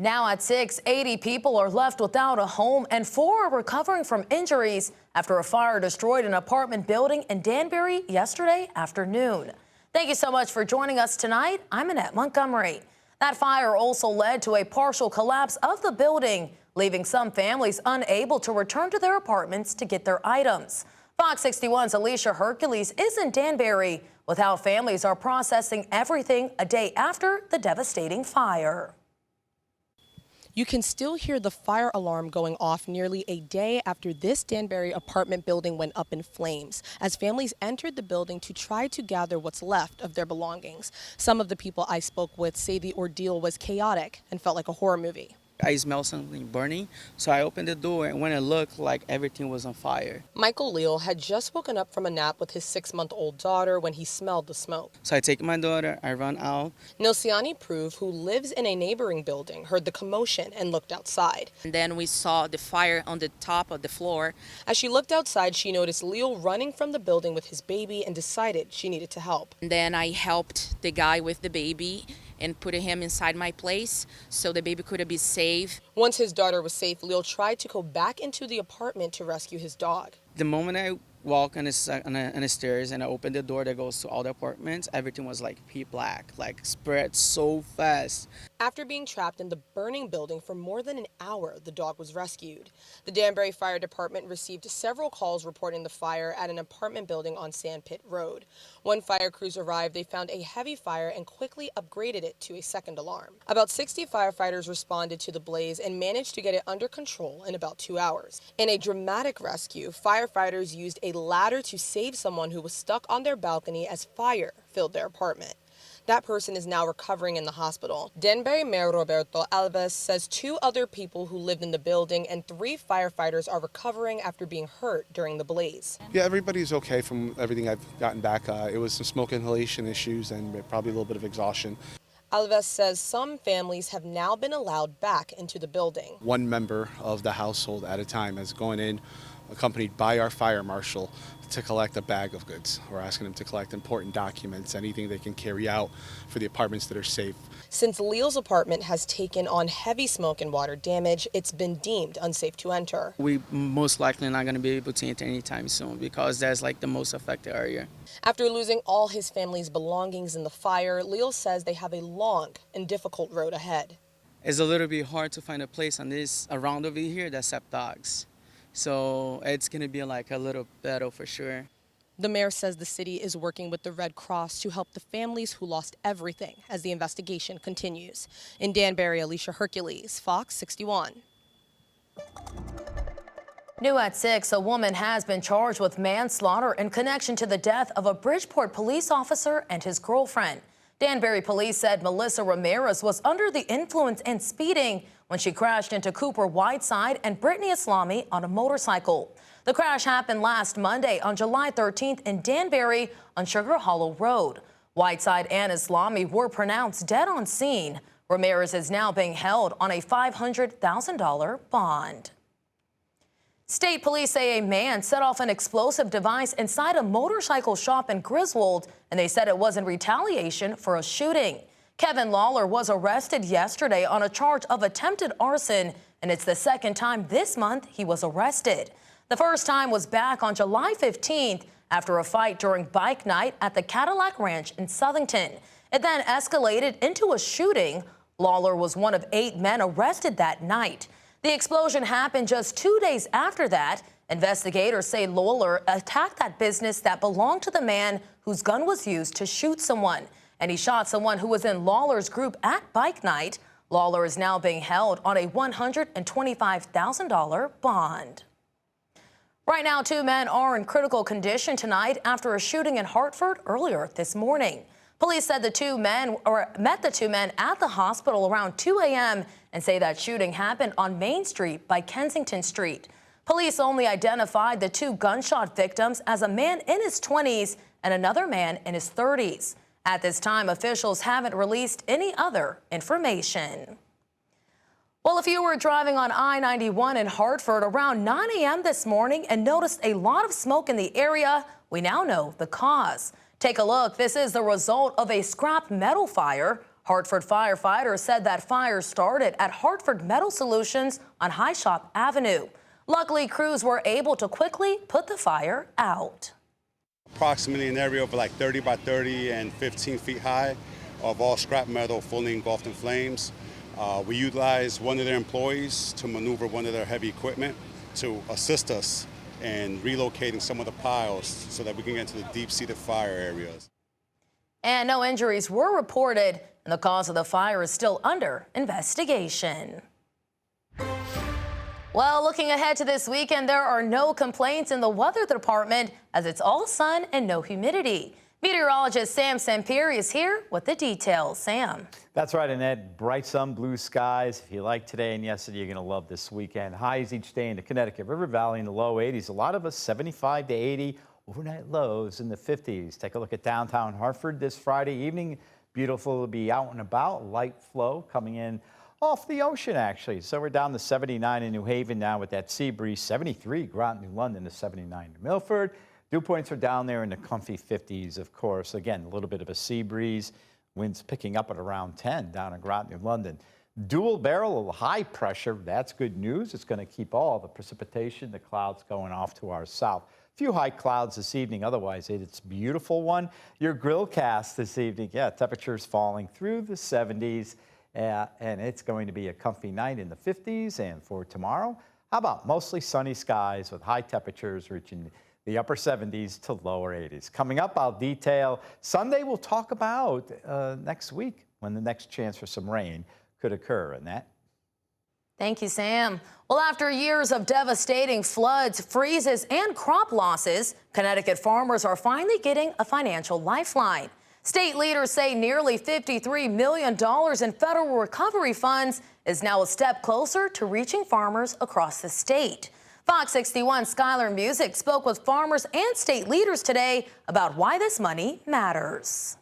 Now at 6, 80 people are left without a home and 4 are recovering from injuries after a fire destroyed an apartment building in Danbury yesterday afternoon. Thank you so much for joining us tonight. I'm Annette Montgomery. That fire also led to a partial collapse of the building, leaving some families unable to return to their apartments to get their items. Fox 61's Alicia Hercules is in Danbury with how families are processing everything a day after the devastating fire. You can still hear the fire alarm going off nearly a day after this Danbury apartment building went up in flames, as families entered the building to try to gather what's left of their belongings. Some of the people I spoke with say the ordeal was chaotic and felt like a horror movie. I smelled something burning, so I opened the door, and when I looked, like everything was on fire. Michael Leal had just woken up from a nap with his 6-month-old daughter when he smelled the smoke. So I take my daughter, I run out. Nilciani Prove, who lives in a neighboring building, heard the commotion and looked outside. And then we saw the fire on the top of the floor. As she looked outside, she noticed Leal running from the building with his baby and decided she needed to help. And then I helped the guy with the baby and put him inside my place so the baby could be safe. Once his daughter was safe, Leal tried to go back into the apartment to rescue his dog. The moment I walk on the stairs and I open the door that goes to all the apartments, everything was like pitch black, like spread so fast. After being trapped in the burning building for more than an hour, the dog was rescued. The Danbury Fire Department received several calls reporting the fire at an apartment building on Sandpit Road. When fire crews arrived, they found a heavy fire and quickly upgraded it to a second alarm. About 60 firefighters responded to the blaze and managed to get it under control in about 2 hours. In a dramatic rescue, firefighters used a ladder to save someone who was stuck on their balcony as fire filled their apartment. That person is now recovering in the hospital. Danbury Mayor Roberto Alves says 2 other people who lived in the building and 3 firefighters are recovering after being hurt during the blaze. Yeah, everybody's okay from everything I've gotten back. It was some smoke inhalation issues and probably a little bit of exhaustion. Alves says some families have now been allowed back into the building. One member of the household at a time is going in, accompanied by our fire marshal, to collect a bag of goods. We're asking them to collect important documents, anything they can carry out for the apartments that are safe. Since Leal's apartment has taken on heavy smoke and water damage, it's been deemed unsafe to enter. We most likely not going to be able to enter anytime soon because that's like the most affected area. After losing all his family's belongings in the fire, Leal says they have a long and difficult road ahead. It's a little bit hard to find a place around over here that accepts dogs. So it's going to be like a little battle for sure. The mayor says the city is working with the Red Cross to help the families who lost everything as the investigation continues. In Danbury, Alicia Hercules, Fox 61. New at 6, a woman has been charged with manslaughter in connection to the death of a Bridgeport police officer and his girlfriend. Danbury police said Melissa Ramirez was under the influence and speeding when she crashed into Cooper Whiteside and Brittany Islami on a motorcycle. The crash happened last Monday on July 13th in Danbury on Sugar Hollow Road. Whiteside and Islami were pronounced dead on scene. Ramirez is now being held on a $500,000 bond. State police say a man set off an explosive device inside a motorcycle shop in Griswold, and they said it was in retaliation for a shooting. Kevin Lawler was arrested yesterday on a charge of attempted arson, and it's the second time this month he was arrested. The first time was back on July 15th after a fight during bike night at the Cadillac Ranch in Southington. It then escalated into a shooting. Lawler was one of 8 men arrested that night. The explosion happened just 2 days after that. Investigators say Lawler attacked that business that belonged to the man whose gun was used to shoot someone. And he shot someone who was in Lawler's group at bike night. Lawler is now being held on a $125,000 bond. Right now, 2 men are in critical condition tonight after a shooting in Hartford earlier this morning. Police said met the two men at the hospital around 2 a.m. and say that shooting happened on Main Street by Kensington Street. Police only identified the 2 gunshot victims as a man in his 20s and another man in his 30s. At this time, officials haven't released any other information. Well, if you were driving on I-91 in Hartford around 9 a.m. this morning and noticed a lot of smoke in the area, we now know the cause. Take a look. This is the result of a scrap metal fire. Hartford firefighters said that fire started at Hartford Metal Solutions on High Shop Avenue. Luckily, crews were able to quickly put the fire out. Approximately an area of like 30 by 30 and 15 feet high of all scrap metal fully engulfed in flames. We utilized one of their employees to maneuver one of their heavy equipment to assist us in relocating some of the piles so that we can get into the deep-seated fire areas. And no injuries were reported, and the cause of the fire is still under investigation. Well, looking ahead to this weekend, there are no complaints in the weather department as it's all sun and no humidity. Meteorologist Sam Sampieri is here with the details. Sam. That's right, Annette. Bright sun, blue skies. If you like today and yesterday, you're going to love this weekend. Highs each day in the Connecticut River Valley in the low 80s. A lot of us 75 to 80. Overnight lows in the 50s. Take a look at downtown Hartford this Friday evening. Beautiful to be out and about. Light flow coming in off the ocean, actually. So we're down to 79 in New Haven now with that sea breeze. 73 Groton, New London to 79 in Milford. Dew points are down there in the comfy 50s, of course. Again, a little bit of a sea breeze. Winds picking up at around 10 down in Groton, New London. Dual barrel of high pressure. That's good news. It's going to keep all the precipitation, the clouds going off to our south. Few high clouds this evening. Otherwise, it's a beautiful one. Your grill cast this evening. Yeah, temperatures falling through the 70s. And it's going to be a comfy night in the 50s. And for tomorrow, how about mostly sunny skies with high temperatures reaching the upper 70s to lower 80s. Coming up, I'll detail Sunday. We'll talk about next week when the next chance for some rain could occur. Annette? Thank you, Sam. Well, after years of devastating floods, freezes, and crop losses, Connecticut farmers are finally getting a financial lifeline. State leaders say nearly $53 million in federal recovery funds is now a step closer to reaching farmers across the state. Fox 61 Skylar Music spoke with farmers and state leaders today about why this money matters.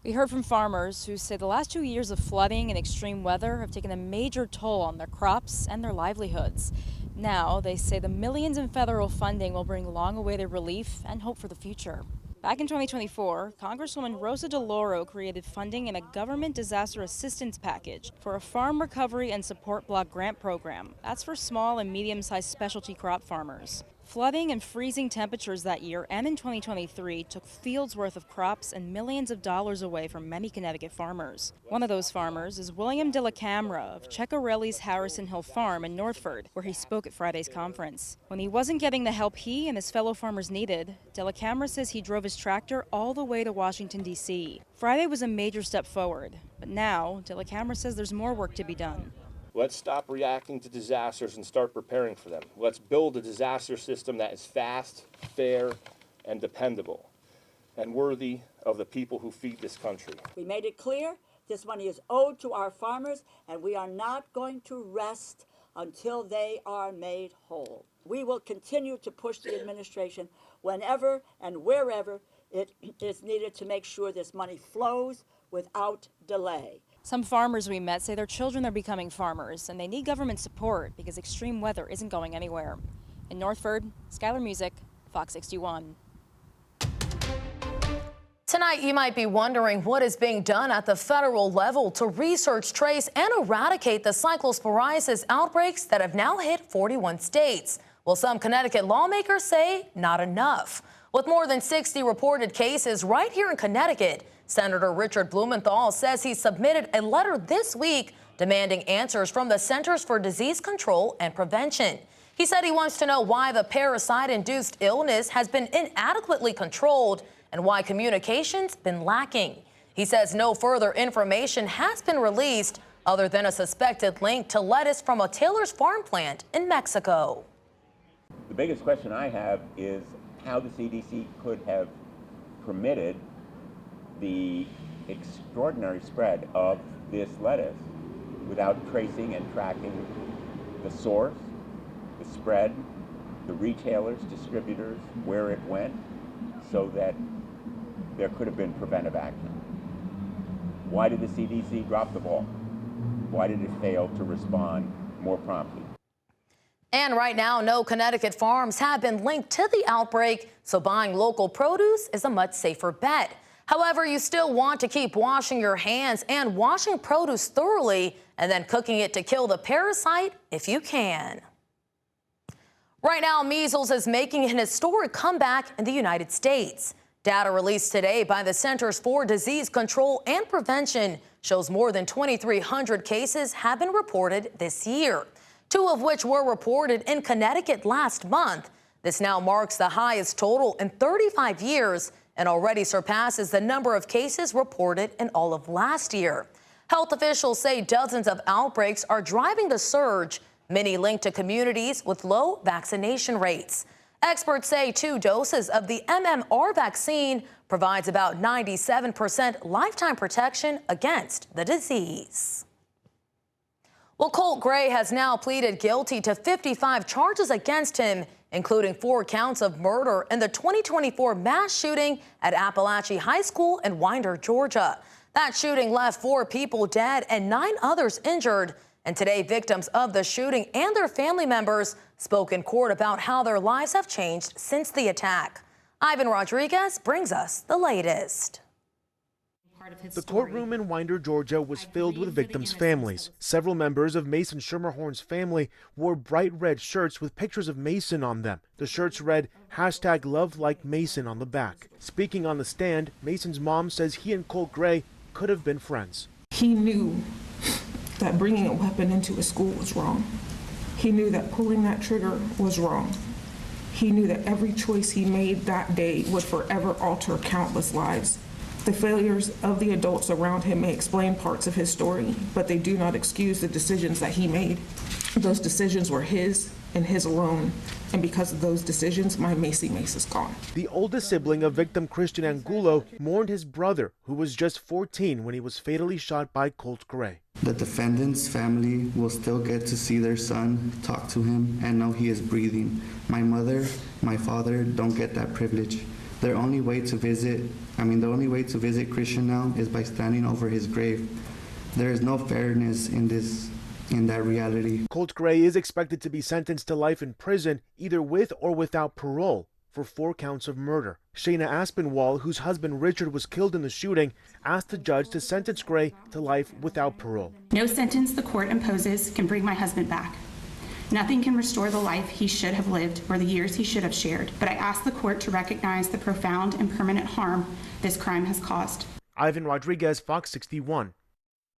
We heard from farmers who say the last 2 years of flooding and extreme weather have taken a major toll on their crops and their livelihoods. Now they say the millions in federal funding will bring long-awaited relief and hope for the future. Back in 2024, Congresswoman Rosa DeLauro created funding in a government disaster assistance package for a farm recovery and support block grant program. That's for small and medium-sized specialty crop farmers. Flooding and freezing temperatures that year and in 2023 took fields worth of crops and millions of dollars away from many Connecticut farmers. One of those farmers is William De La Camera of Ceccarelli's Harrison Hill Farm in Northford, where he spoke at Friday's conference. When he wasn't getting the help he and his fellow farmers needed, De La Camera says he drove his tractor all the way to Washington, D.C. Friday was a major step forward, but now De La Camera says there's more work to be done. Let's stop reacting to disasters and start preparing for them. Let's build a disaster system that is fast, fair, and dependable, and worthy of the people who feed this country. We made it clear this money is owed to our farmers, and we are not going to rest until they are made whole. We will continue to push the administration whenever and wherever it is needed to make sure this money flows without delay. Some farmers we met say their children are becoming farmers and they need government support because extreme weather isn't going anywhere. In Northford, Skylar Music, Fox 61. Tonight, you might be wondering what is being done at the federal level to research, trace, and eradicate the cyclosporiasis outbreaks that have now hit 41 states. Well, some Connecticut lawmakers say not enough. With more than 60 reported cases right here in Connecticut, Senator Richard Blumenthal says he submitted a letter this week demanding answers from the Centers for Disease Control and Prevention. He said he wants to know why the parasite-induced illness has been inadequately controlled and why communication's been lacking. He says no further information has been released other than a suspected link to lettuce from a Taylor's farm plant in Mexico. The biggest question I have is how the CDC could have permitted the extraordinary spread of this lettuce without tracing and tracking the source, the spread, the retailers, distributors, where it went, so that there could have been preventive action. Why did the CDC drop the ball? Why did it fail to respond more promptly? And right now, no Connecticut farms have been linked to the outbreak, so buying local produce is a much safer bet. However, you still want to keep washing your hands and washing produce thoroughly and then cooking it to kill the parasite if you can. Right now, measles is making an historic comeback in the United States. Data released today by the Centers for Disease Control and Prevention shows more than 2,300 cases have been reported this year, 2 of which were reported in Connecticut last month. This now marks the highest total in 35 years and already surpasses the number of cases reported in all of last year. Health officials say dozens of outbreaks are driving the surge, many linked to communities with low vaccination rates. Experts say 2 doses of the MMR vaccine provides about 97% lifetime protection against the disease. Well, Colt Gray has now pleaded guilty to 55 charges against him, including 4 counts of murder in the 2024 mass shooting at Appalachee High School in Winder, Georgia. That shooting left 4 people dead and 9 others injured. And today, victims of the shooting and their family members spoke in court about how their lives have changed since the attack. Ivan Rodriguez brings us the latest. The courtroom in Winder, Georgia was filled with victims' families. Several members of Mason Schermerhorn's family wore bright red shirts with pictures of Mason on them. The shirts read #LoveLikeMason on the back. Speaking on the stand, Mason's mom says he and Colt Gray could have been friends. He knew that bringing a weapon into a school was wrong. He knew that pulling that trigger was wrong. He knew that every choice he made that day would forever alter countless lives. The failures of the adults around him may explain parts of his story, but they do not excuse the decisions that he made. Those decisions were his and his alone, and because of those decisions, my Macy Mace is gone. The oldest sibling of victim Christian Angulo mourned his brother, who was just 14 when he was fatally shot by Colt Gray. The defendant's family will still get to see their son, talk to him, and know he is breathing. My mother, my father don't get that privilege. The only way to visit Christian now is by standing over his grave. There is no fairness in that reality. Colt Gray is expected to be sentenced to life in prison, either with or without parole, for 4 counts of murder. Shayna Aspinwall, whose husband Richard was killed in the shooting, asked the judge to sentence Gray to life without parole. No sentence the court imposes can bring my husband back. Nothing can restore the life he should have lived or the years he should have shared, but I ask the court to recognize the profound and permanent harm this crime has caused. Ivan Rodriguez, Fox 61.